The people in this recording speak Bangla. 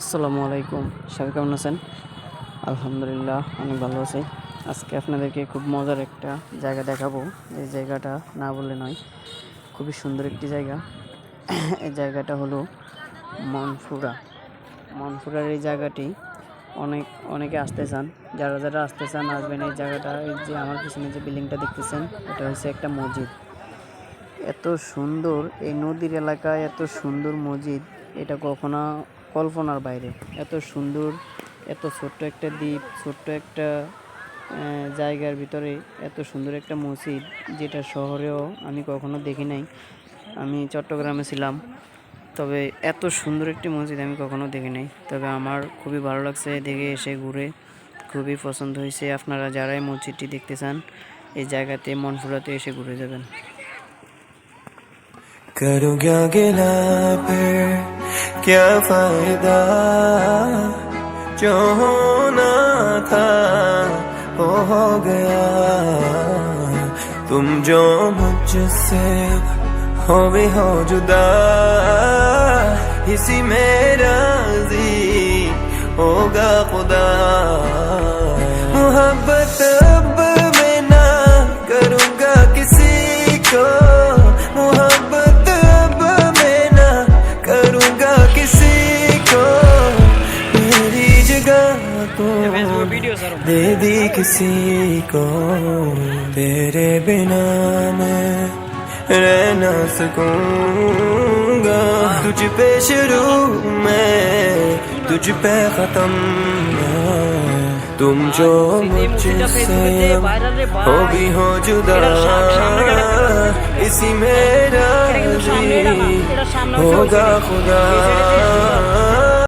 আসসালামু আলাইকুম, সবাই কেমন আছেন? আলহামদুলিল্লাহ, অনেক ভালো আছি। আজকে আপনাদেরকে খুব মজার একটা জায়গা দেখাবো। এই জায়গাটা না বললে নয়, খুবই সুন্দর একটি জায়গা। এই জায়গাটা হলো মনফুরা। মনফুরার এই জায়গাটি অনেকে আসতে চান। যারা আসতে চান আসবেন এই জায়গাটা। এই যে আমার পিছনে যে বিল্ডিংটা দেখতেছেন, এটা হচ্ছে একটা মসজিদ। এত সুন্দর এই নদীর এলাকায় এত সুন্দর মসজিদ, এটা কখনো কল্পনার বাইরে। এত সুন্দর, এত ছোট্ট একটা দ্বীপ, ছোট্ট একটা জায়গার ভিতরে এত সুন্দর একটা মসজিদ, যেটা শহরেও আমি কখনো দেখি নাই। আমি চট্টগ্রামে ছিলাম, তবে এত সুন্দর একটি মসজিদ আমি কখনো দেখি নাই। তবে আমার খুবই ভালো লাগছে, এদিকে এসে ঘুরে খুবই পছন্দ হয়েছে। আপনারা যারা এই মসজিদটি দেখতে চান, এই জায়গাতে মনফুরাতে এসে ঘুরে যাবেন। करूं क्या गिला फिर क्या फायदा, जो होना था वो हो गया। तुम जो मुझसे हो भी हो जुदा, इसी में राजी होगा खुदा। मोहब्बत अब मैं ना करूँगा किसी को, मोहब्बत अब मैं ना करूँगा किसी को। मेरी जगह को दे दी किसी को, तेरे बिना मैं रह ना सकूँगा। तुझ पे शुरू मैं, तुझ पे खत्म मैं। तुम जो मुझसे हो भी हो जुदा, इसी में राज़ी होगा खुदा।